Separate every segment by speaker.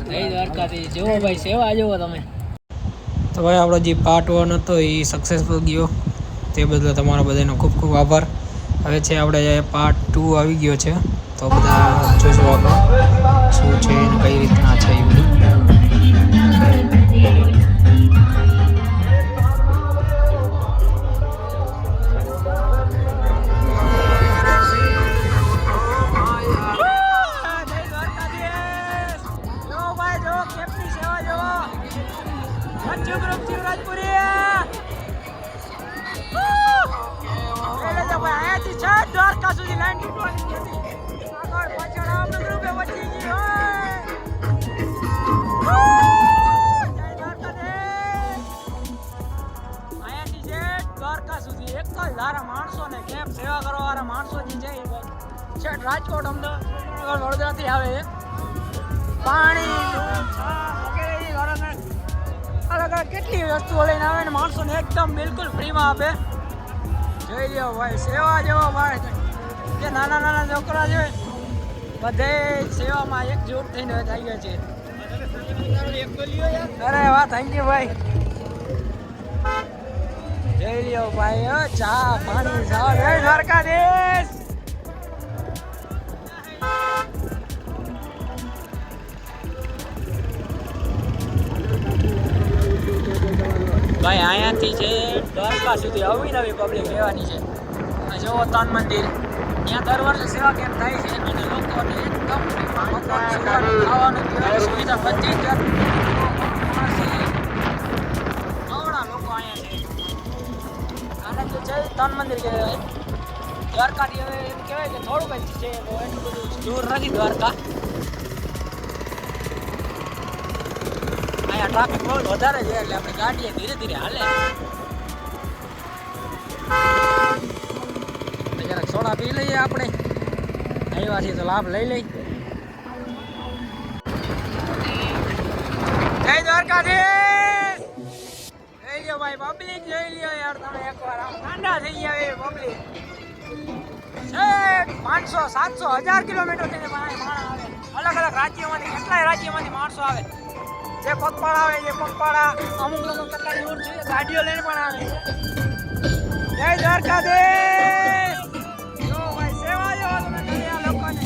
Speaker 1: દ્વારકાથી જેવો ભાઈ સેવા જેવો તમે.
Speaker 2: તો ભાઈ આપણો જે પાર્ટ 1 હતો એ સક્સેસફુલ ગયો, તે બદલ તમારો બધાનો ખૂબ ખૂબ આભાર. હવે છે આપણે પાર્ટ 2 આવી ગયો છે, તો બધા જોશું આપણે શું છે અને કઈ રીતના છે એ બધું.
Speaker 1: દ્વારકા સુધી લાઈન તૂટવાની હતી. આગળ પાછળ આપણે ગ્રુપે વચ્ચે ગઈ હોય. જય દ્વારકાધીશ. અહીંયાથી છે દ્વારકા સુધી એક જ ધારા માણસો ને કેમ સેવા કરવા વાળા માણસો જે છે છે રાજકોટ અમદાવાદ વડોદરાથી આવે છે. પાણી અલગ અલગ કેટલી વસ્તુઓ લઈને આવે ને માણસોને એકદમ બિલકુલ ફ્રીમાં આપે. જોઈ લ્યો ભાઈ સેવા જેવો ભાઈ જે નાના નાના છોકરા છે બધે સેવામાં એકજૂટ થઈને થઈ ગયા છે. અરે વાહ, થેન્ક યુ ભાઈ. જોઈ લ્યો ભાઈ ચા પાણી જય દ્વારકાધીશ. ભાઈ અહીંયાથી છે દ્વારકા સુધી અવિનવી પબ્લિક રહેવાની છે. જુઓ તન મંદિર, ત્યાં દર વર્ષે સેવા કેમ્પ થાય છે અને લોકોને એકદમ ખાવાનું પીવાની સુવિધા 25,000 લોકો અહીંયા છે. અને જે છે તન મંદિર કહેવાય. દ્વારકાથી હવે એમ કહેવાય કે થોડુંક જ છે, એટલું બધું દૂર નથી દ્વારકા. અહીંયા ટ્રાફિક બહુ વધારે છે એટલે આપણે ગાડીએ ધીરે ધીરે હાલે. જરાક સોડા પી લઈએ, આપણે આવ્યા છીએ તો લાભ લઈ લઈ. જય દ્વારકાધીશ. જોઈ લ્યો ભાઈ પબ્લિક, જોઈ લ્યો યાર તમે એકવાર આમ ઠંડા થઈ ગયા એ પબ્લિક. 500, 700, 1000 કિલોમીટર થઈને માણસ આવે. અલગ અલગ રાજ્યોમાંથી, કેટલાય રાજ્યોમાંથી માણસો આવે. જે પગપાળા આવે એ પગપાળા, અમુક લોકો કેટલા દૂર છે ગાડીઓ લઈને પણ આવે. જય દ્વારકાધીશ. જો ભાઈ સેવા જો તમે કરી આ લોકોને.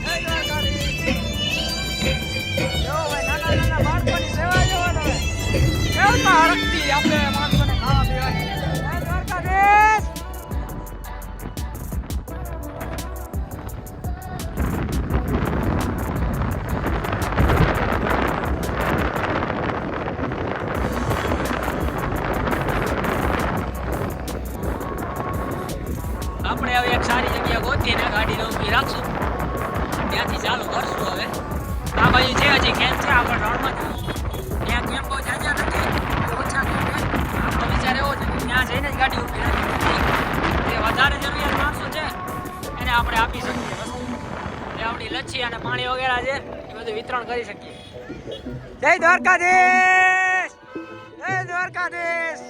Speaker 1: જય દ્વારકાધીશ. જો ભાઈ નાના નાના બાળકોની સેવા જો તમે કેવતા હરખથી આપણે માણસોને ખાવા પીવાની. જય દ્વારકાધીશ. આપણે હવે એક સારી જગ્યા ગોતીને ગાડીને ઊભી રાખશું, ત્યાંથી ચાલુ કરશું. હવે આ બાજુ છે હજી કેમ્પ છે આગળ રણમાં, ત્યાં કેમ્પ બહુ જાજા નથી, ઓછા કેમ્પ છે. આપણો વિચાર એવો છે કે ત્યાં જઈને જ ગાડી ઊભી રાખી, જે વધારે જરૂરિયાત માણસો છે એને આપણે આપી શકીએ વસ્તુ. જે આપણી લચ્છી અને પાણી વગેરે છે એ બધું વિતરણ કરી શકીએ. જય દ્વારકાધીશ. જય દ્વારકાધીશ.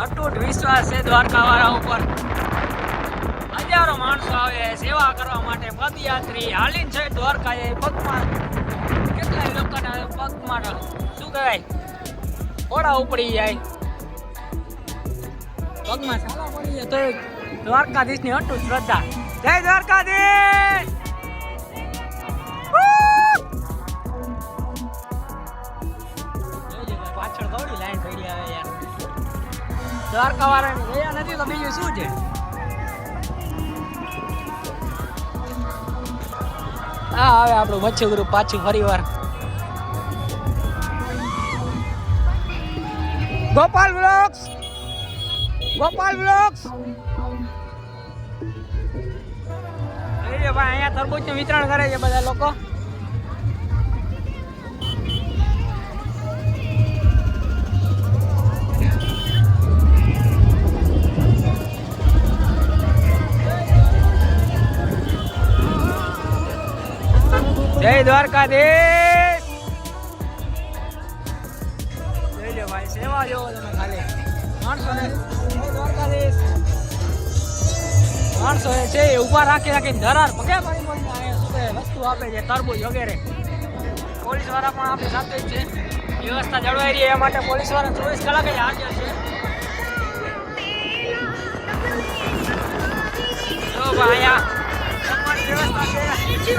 Speaker 1: અતૂટ વિશ્વાસ છે દ્વારકા વાળા ઉપર. હજારો માણસો આવે સેવા કરવા માટે. પદયાત્રી હાલીને છે દ્વારકા જાય પગમાં. કેટલાય લોકોના પગમાં શું કહેવાય ઘોડા ઉપડી જાય, પગમાં સાલા પડી જાય તો દ્વારકાધીશની અતૂટ શ્રદ્ધા. જય દ્વારકાધીશ. પાછળ ગૌડી લાઈન પડી આવે યાર. દ્વારકા વાળાને ગયા નથી તો બીજું શું છે. હા હવે આપણું મચ્છુ ગ્રુપ પાછું ફરી વાર. Gopal blogs, Gopal blogs. ભાઈ અહીંયા તરબૂચનું વિતરણ કરે છે બધા લોકો. જય દ્વારકાધીશ. જોઈ લો ભાઈ સેવા જેવો તમે ખાલી માણસો ને. જય દ્વારકાધીશ. માણસો છે એ ઊભા રાખી રાખીને ધરાર પગે પડી પડીને અહીંયા શું કહે વસ્તુ આપે છે તરબૂચ વગેરે. પોલીસ વાળા પણ આપણી સાથે જ છે. વ્યવસ્થા જળવાઈ રહી એ માટે પોલીસ વાળા 24 કલાક જ હાજર છે. જો ભાઈ અહીંયા જમવાની વ્યવસ્થા છે.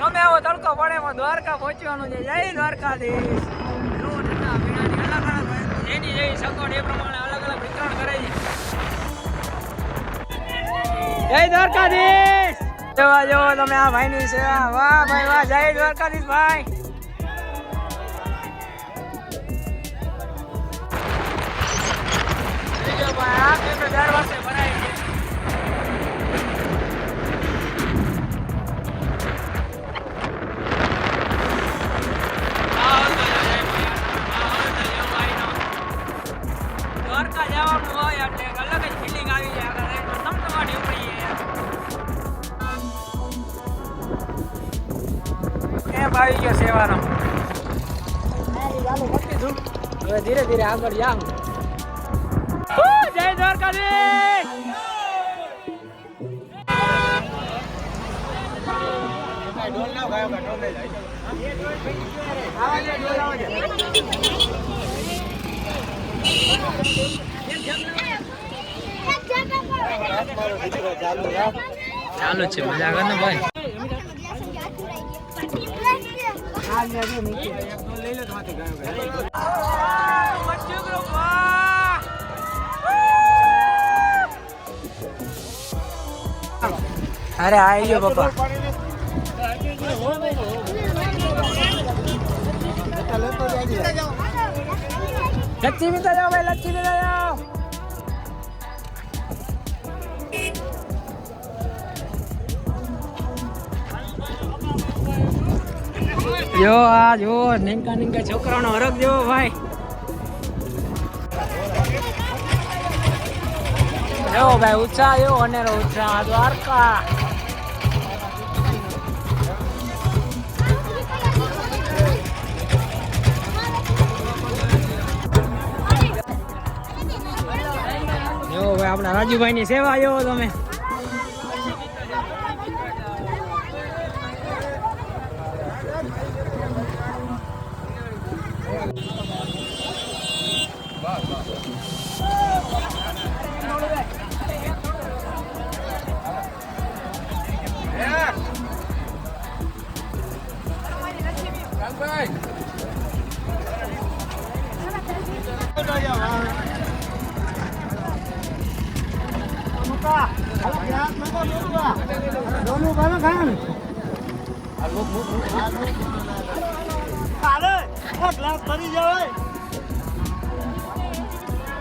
Speaker 1: ગમે એવો તડકો પડે એમાં દ્વારકા પહોંચવાનું છે. જય દ્વારકાધીશ. જેની જેવી સગવડ એ પ્રમાણે અલગ અલગ વિતરણ કરે છે. જય દ્વારકાધીશ. જોવા જો તમે આ ભાઈની સેવા. વાહ ભાઈ વાહ. જય દ્વારકાધીશ ભાઈ. આ કેમ દર વર્ષે ભરાય છે. દ્વારકા જવાનું હોય એટલે એક અલગ જ ફિલિંગ આવી જાય. સમટવાડી ઉપડી કેમ આવી ગયો સેવાનો. હવે ધીરે ધીરે આગળ જામ. જય દ્વારકાધીશ. ચાલુ છે મજા કર ને ભાઈ. અરે આવી ગયો પપ્પા. લચ્છી પીતા જાઓ ભાઈ. લચ્છી પીતા જાઓ. જો આ જો નીંકા નીંકા છોકરાનો હરખ જેવો ભાઈ. જો ભાઈ ઉત્સાહ જો અનેરો ઉત્સાહ. દ્વારકા જો ભાઈ આપણા રાજુભાઈ ની સેવા જો તમે.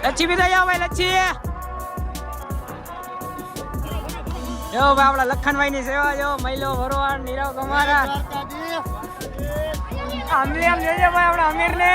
Speaker 1: લચ્છી પીતા જાઓ ભાઈ. લચ્છી જો ભાઈ આપડા લખનભાઈ ની સેવા જો. મહિલો ભરવાડ નીરવ કમારા. અમીર આમ જોજો ભાઈ આપડા અમીર ને.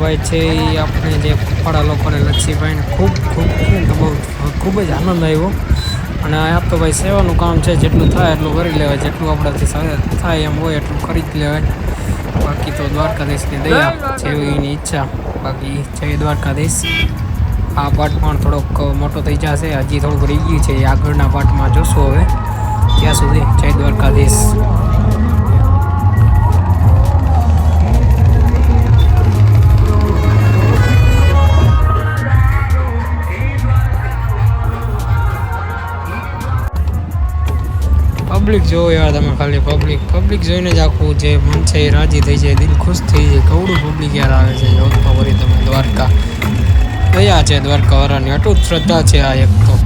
Speaker 2: ભાઈ છે એ આપણે જે પપ્પાડા લોકોને લચ્છીભાઈને ખૂબ ખૂબ તો બહુ ખૂબ જ આનંદ આવ્યો. અને આ તો ભાઈ સેવાનું કામ છે, જેટલું થાય એટલું કરી લેવાય, જેટલું આપણાથી થાય એમ હોય એટલું કરી જ લેવાય. બાકી તો દ્વારકાધીશની દયા જેવી એની ઈચ્છા. બાકી જય દ્વારકાધીશ. આ પાઠ પણ થોડોક મોટો થઈ જશે, હજી થોડુંક રહી ગયું છે, એ આગળના પાઠમાં જોશું હવે. ત્યાં સુધી જય દ્વારકાધીશ. પબ્લિક જોવો યાર તમે, ખાલી પબ્લિક જોઈને જ આખું જે મન છે એ રાજી થઈ જાય, દિલ ખુશ થઈ જાય. કવડું પબ્લિક યાર આવે છે જોધમાં. વળી તમે દ્વારકા દયા છે દ્વારકા વાળાની, અટૂટ શ્રદ્ધા છે આ એક તો.